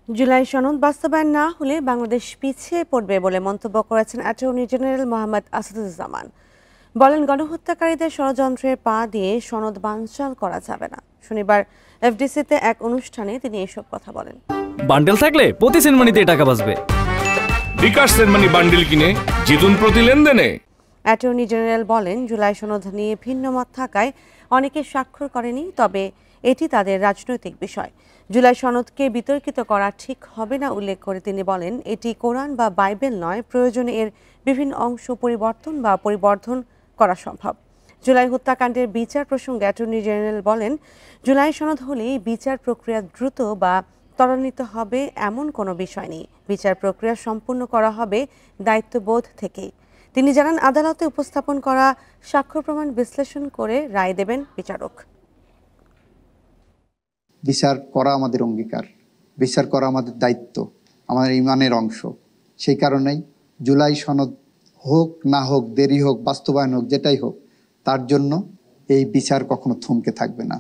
জুলাই সনদ বাস্তবায়ন না হলে বাংলাদেশ পিছিয়ে পড়বে বলে মন্তব্য করেছেন অ্যাটর্নি জেনারেল মোহাম্মদ আসাদুজ্জামান। বলেন, গণহত্যাকারীদের ষড়যন্ত্রের পা দিয়ে সনদ বানচাল করা যাবে না। শনিবার এফডিসিতে এক অনুষ্ঠানে তিনি এসব কথা বলেন। বান্ডেল থাকলে প্রতি সেনমানিতে টাকা বাঁচবে। বিকাশ সেনমানি বান্ডেল কিনে জিতুন প্রতি লেনদেনে। অ্যাটর্নি জেনারেল বলেন, জুলাই সনদ নিয়ে ভিন্ন মত থাকায় অনেকে স্বাক্ষর করেনি, তবে এটি তাদের রাজনৈতিক বিষয়। জুলাই সনদকে বিতর্কিত করা ঠিক হবে না উল্লেখ করে তিনি বলেন, এটি কোরআন বা বাইবেল নয়, প্রয়োজনে এর বিভিন্ন অংশ পরিবর্তন বা পরিবর্ধন করা সম্ভব। জুলাই হত্যাকাণ্ডের বিচার প্রসঙ্গে অ্যাটর্নি জেনারেল বলেন, জুলাই সনদ হলেই বিচার প্রক্রিয়া দ্রুত বা ত্বরান্বিত হবে এমন কোনো বিষয় নেই। বিচার প্রক্রিয়া সম্পূর্ণ করা হবে দায়িত্ববোধ থেকেই। তিনি জানান, আদালতে উপস্থাপন করা সাক্ষ্য প্রমাণ বিশ্লেষণ করে রায় দেবেন বিচারক। বিচার করা আমাদের অঙ্গীকার, বিচার করা আমাদের দায়িত্ব, আমাদের ইমানের অংশ। সেই কারণেই জুলাই সনদ হোক না হোক, দেরি হোক, বাস্তবায়ন হোক, যেটাই হোক, তার জন্য এই বিচার কখনো থমকে থাকবে না।